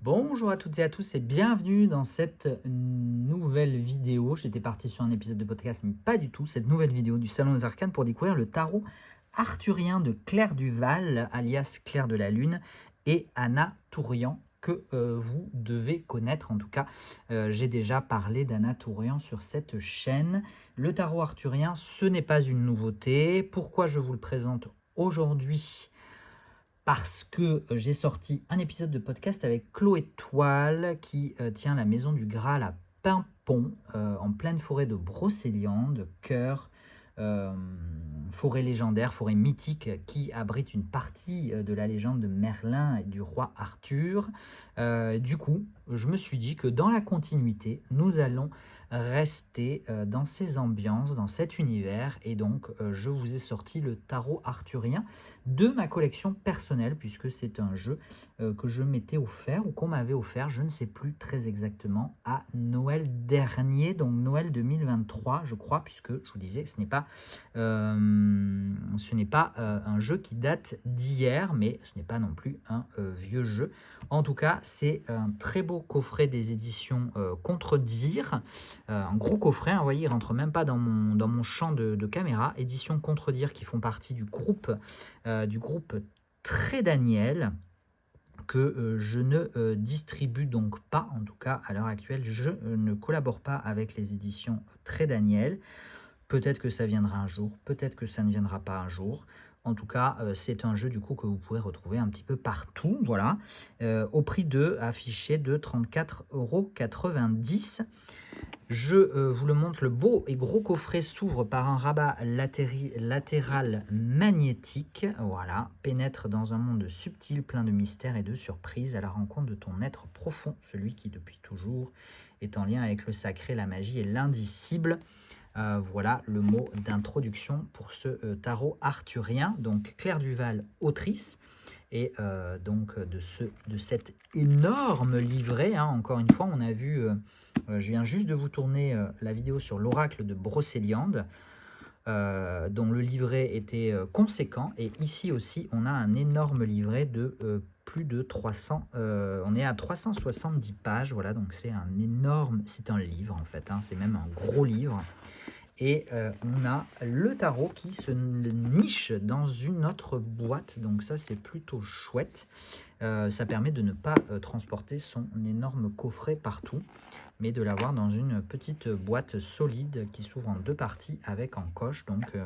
Bonjour à toutes et à tous et bienvenue dans cette nouvelle vidéo. J'étais parti sur un épisode de podcast, mais pas du tout. Cette nouvelle vidéo du Salon des Arcanes pour découvrir le tarot arthurien de Claire Duval, alias Claire de la Lune, et Anna Tourian, que vous devez connaître. En tout cas, j'ai déjà parlé d'Anna Tourian sur cette chaîne. Le tarot arthurien, ce n'est pas une nouveauté. Pourquoi je vous le présente aujourd'hui ? Parce que j'ai sorti un épisode de podcast avec Chloé Toile qui tient la Maison du Graal à Pimpon, en pleine forêt de Brocéliande, cœur, euh, forêt légendaire, forêt mythique qui abrite une partie de la légende de Merlin et du roi Arthur. Du coup, je me suis dit que dans la continuité, nous allons rester dans ces ambiances, dans cet univers, et donc je vous ai sorti le tarot arthurien de ma collection personnelle, puisque c'est un jeu que je m'étais offert, ou qu'on m'avait offert, je ne sais plus très exactement, à Noël dernier, donc Noël 2023, je crois, puisque je vous disais, ce n'est pas un jeu qui date d'hier, mais ce n'est pas non plus un vieux jeu. En tout cas, c'est un très beau coffret des éditions Contredire, un gros coffret, hein, vous voyez, il rentre même pas dans mon champ de caméra. Éditions Contredire qui font partie du groupe Très Daniel, que je ne distribue donc pas, en tout cas à l'heure actuelle, je ne collabore pas avec les éditions Très Daniel. Peut-être que ça viendra un jour, peut-être que ça ne viendra pas un jour. En tout cas, c'est un jeu du coup que vous pouvez retrouver un petit peu partout, voilà, au prix affiché de 34,90 €. Je vous le montre, le beau et gros coffret s'ouvre par un rabat latéral magnétique. Voilà, pénètre dans un monde subtil, plein de mystères et de surprises, à la rencontre de ton être profond, celui qui depuis toujours est en lien avec le sacré, la magie et l'indicible. Voilà le mot d'introduction pour ce tarot arthurien. Donc Claire Duval, autrice, et donc de cet énorme livret, hein. Encore une fois, on a vu, je viens juste de vous tourner la vidéo sur l'oracle de Brocéliande, dont le livret était conséquent. Et ici aussi, on a un énorme livret de plus de 300, on est à 370 pages, voilà, donc c'est un livre en fait, hein, c'est même un gros livre. Et on a le tarot qui se niche dans une autre boîte, donc ça c'est plutôt chouette. Ça permet de ne pas transporter son énorme coffret partout, mais de l'avoir dans une petite boîte solide qui s'ouvre en deux parties avec encoche, donc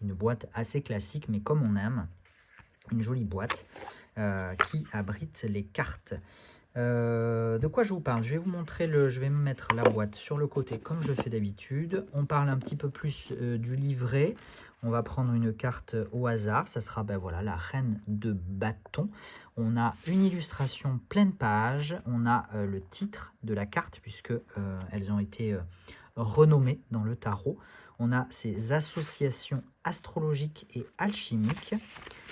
une boîte assez classique, mais comme on aime, une jolie boîte qui abrite les cartes. De quoi je vous parle? Je vais vous montrer je vais me mettre la boîte sur le côté comme je fais d'habitude. On parle un petit peu plus du livret. On va prendre une carte au hasard. Ça sera voilà, la reine de bâton. On a une illustration pleine page. On a le titre de la carte puisque elles ont été renommées dans le tarot. On a ces associations astrologiques et alchimiques.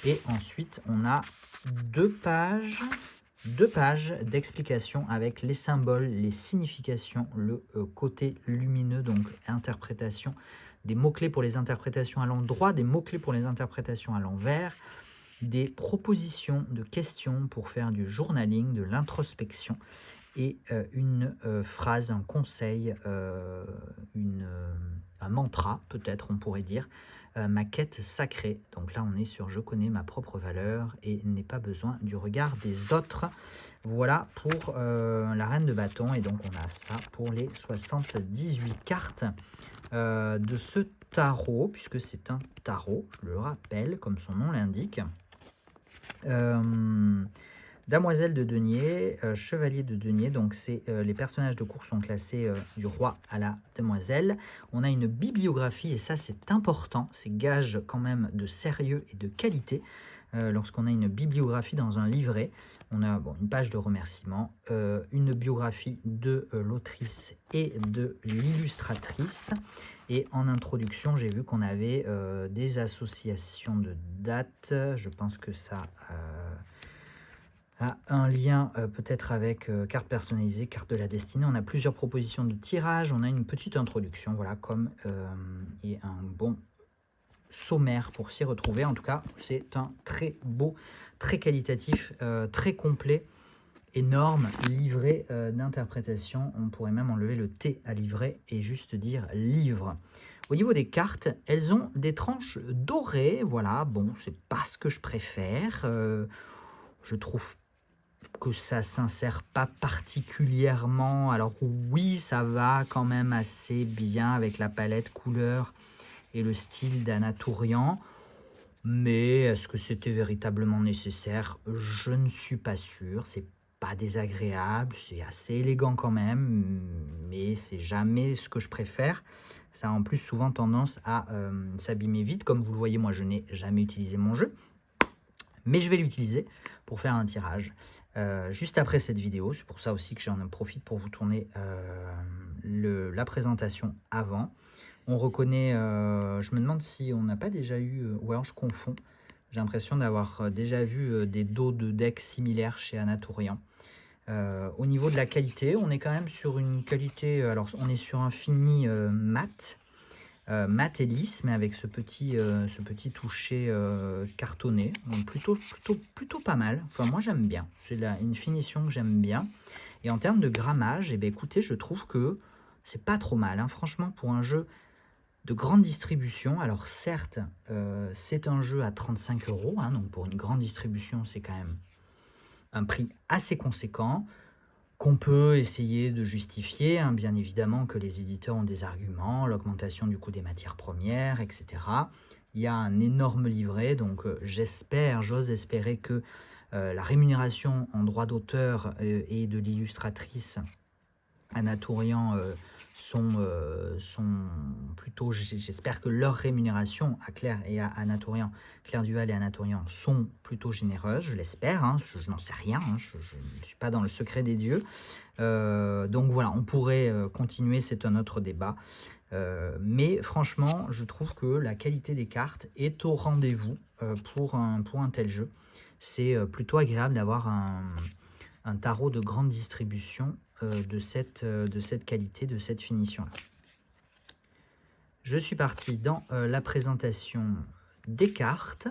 Et ensuite, on a deux pages d'explications avec les symboles, les significations, le côté lumineux, donc interprétation, des mots-clés pour les interprétations à l'endroit, des mots-clés pour les interprétations à l'envers, des propositions de questions pour faire du journaling, de l'introspection, et une phrase, un conseil, un mantra, peut-être on pourrait dire, ma quête sacrée. Donc là, on est sur je connais ma propre valeur et n'ai pas besoin du regard des autres. Voilà pour la reine de bâton. Et donc, on a ça pour les 78 cartes de ce tarot, puisque c'est un tarot, je le rappelle, comme son nom l'indique. Damoiselle de denier, chevalier de denier, donc c'est les personnages de cours sont classés du roi à la demoiselle. On a une bibliographie et ça c'est important, c'est gage quand même de sérieux et de qualité. Lorsqu'on a une bibliographie dans un livret, on a une page de remerciements, une biographie de l'autrice et de l'illustratrice. Et en introduction, j'ai vu qu'on avait des associations de dates. Je pense que ça a un lien peut-être avec carte personnalisée, carte de la destinée. On a plusieurs propositions de tirage. On a une petite introduction, voilà, comme et un bon sommaire pour s'y retrouver. En tout cas, c'est un très beau, très qualitatif, très complet énorme livret d'interprétation. On pourrait même enlever le T à livret et juste dire livre. Au niveau des cartes, elles ont des tranches dorées. Voilà, bon, c'est pas ce que je préfère. Je trouve que ça s'insère pas particulièrement. Alors oui, ça va quand même assez bien avec la palette couleur et le style d'Anatolian. Mais est-ce que c'était véritablement nécessaire? Je ne suis pas sûr. C'est pas désagréable, c'est assez élégant quand même, mais c'est jamais ce que je préfère. Ça a en plus souvent tendance à s'abîmer vite. Comme vous le voyez, moi je n'ai jamais utilisé mon jeu, mais je vais l'utiliser pour faire un tirage juste après cette vidéo. C'est pour ça aussi que j'en profite pour vous tourner la présentation avant. On reconnaît, je me demande si on n'a pas déjà eu, ou alors je confonds, j'ai l'impression d'avoir déjà vu des dos de deck similaires chez Anatolian. Au niveau de la qualité, on est quand même sur une qualité, alors on est sur un fini mat et lisse, mais avec ce petit toucher cartonné, donc plutôt pas mal. Enfin moi j'aime bien, c'est une finition que j'aime bien. Et en termes de grammage, eh bien, écoutez, je trouve que c'est pas trop mal, hein. Franchement, pour un jeu de grande distribution, alors certes, c'est un jeu à 35 €, hein, donc pour une grande distribution, c'est quand même un prix assez conséquent, qu'on peut essayer de justifier, hein, bien évidemment que les éditeurs ont des arguments, l'augmentation du coût des matières premières, etc. Il y a un énorme livret, donc j'ose espérer que la rémunération en droit d'auteur et de l'illustratrice Anatolian sont plutôt, j'espère que leur rémunération à Claire et à Anatolian, Claire Duval et Anatolian sont plutôt généreuses, je l'espère, hein, je n'en sais rien, hein, je ne suis pas dans le secret des dieux. Donc voilà, on pourrait continuer, c'est un autre débat. Mais franchement, je trouve que la qualité des cartes est au rendez-vous pour un tel jeu. C'est plutôt agréable d'avoir un tarot de grande distribution de cette qualité, de cette finition-là. Je suis parti dans la présentation des cartes.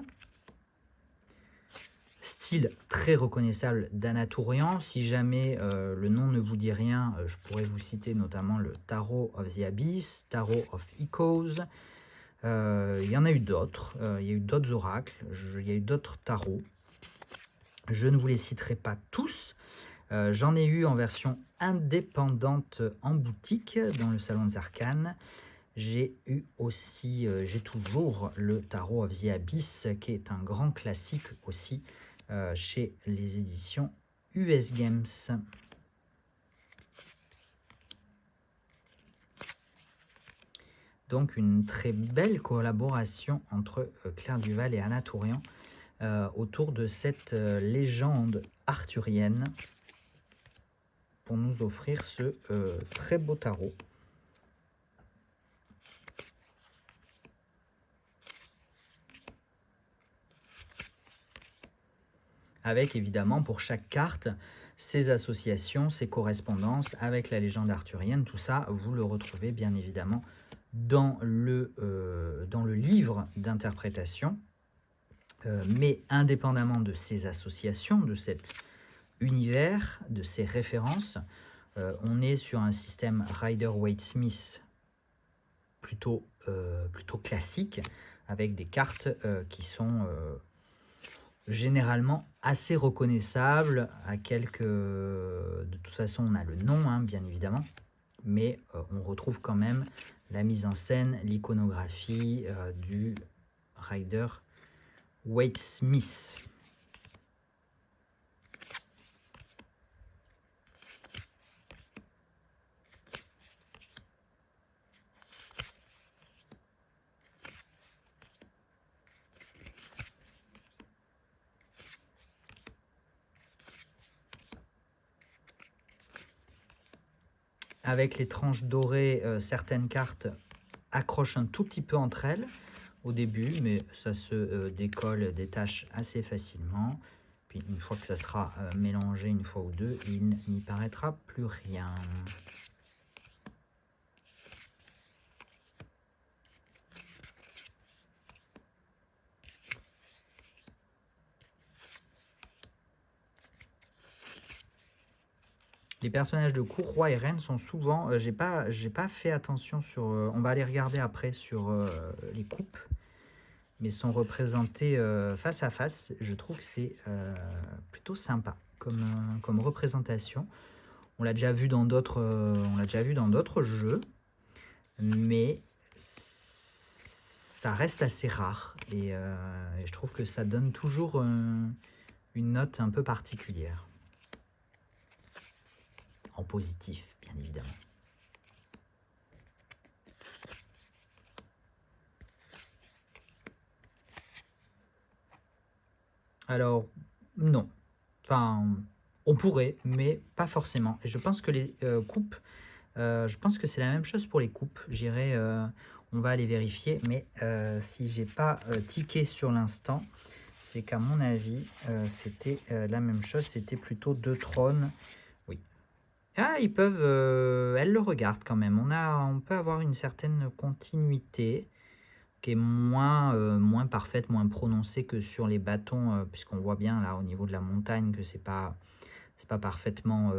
Style très reconnaissable d'Anatolian. Si jamais le nom ne vous dit rien, je pourrais vous citer notamment le Tarot of the Abyss, Tarot of Echoes. Il y en a eu d'autres. Il y a eu d'autres oracles. Il y a eu d'autres tarots. Je ne vous les citerai pas tous. J'en ai eu en version indépendante en boutique dans le Salon des Arcanes. J'ai eu aussi, j'ai toujours le Tarot of the Abyss qui est un grand classique aussi chez les éditions US Games. Donc une très belle collaboration entre Claire Duval et Anatolian autour de cette légende arthurienne pour nous offrir ce très beau tarot. Avec évidemment pour chaque carte ses associations, ses correspondances avec la légende arthurienne. Tout ça, vous le retrouvez bien évidemment dans le livre d'interprétation. Mais indépendamment de ces associations, de cet univers, de ces références, on est sur un système Rider-Waite-Smith plutôt classique, avec des cartes qui sont généralement assez reconnaissables, à quelques... de toute façon, on a le nom, hein, bien évidemment, mais on retrouve quand même la mise en scène, l'iconographie du Rider-Waite-Smith. Avec les tranches dorées, certaines cartes accrochent un tout petit peu entre elles au début, mais ça se détache assez facilement. Puis une fois que ça sera mélangé une fois ou deux, il n'y paraîtra plus rien. Les personnages de cour, roi et reine, sont souvent... j'ai pas fait attention sur... on va aller regarder après sur les coupes. Mais sont représentés face à face. Je trouve que c'est plutôt sympa comme représentation. On l'a déjà vu dans d'autres jeux. Mais ça reste assez rare. Et je trouve que ça donne toujours une note un peu particulière. En positif, bien évidemment. Alors, non. Enfin, on pourrait, mais pas forcément. Et je pense que les coupes, je pense que c'est la même chose pour les coupes. J'irai, on va aller vérifier, mais si j'ai pas tiqué sur l'instant, c'est qu'à mon avis, c'était la même chose. C'était plutôt 2 trônes. Oui. Ah, ils peuvent... elles le regardent quand même. On peut avoir une certaine continuité qui est moins parfaite, moins prononcée que sur les bâtons, puisqu'on voit bien là au niveau de la montagne que c'est pas parfaitement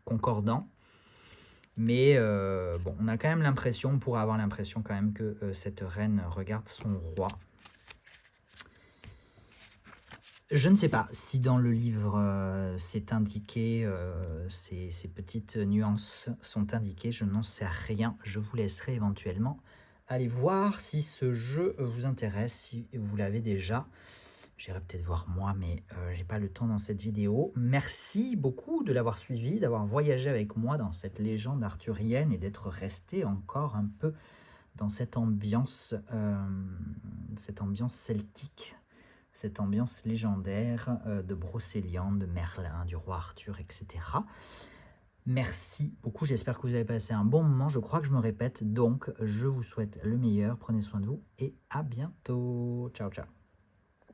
concordant. Mais bon, on a quand même l'impression, on pourrait avoir l'impression quand même que cette reine regarde son roi. Je ne sais pas si dans le livre c'est indiqué, ces petites nuances sont indiquées, je n'en sais rien. Je vous laisserai éventuellement aller voir si ce jeu vous intéresse, si vous l'avez déjà. J'irai peut-être voir moi, mais j'ai pas le temps dans cette vidéo. Merci beaucoup de l'avoir suivi, d'avoir voyagé avec moi dans cette légende arthurienne et d'être resté encore un peu dans cette ambiance celtique, cette ambiance légendaire de Brocéliande, de Merlin, du roi Arthur, etc. Merci beaucoup, j'espère que vous avez passé un bon moment. Je crois que je me répète, donc je vous souhaite le meilleur. Prenez soin de vous et à bientôt. Ciao, ciao.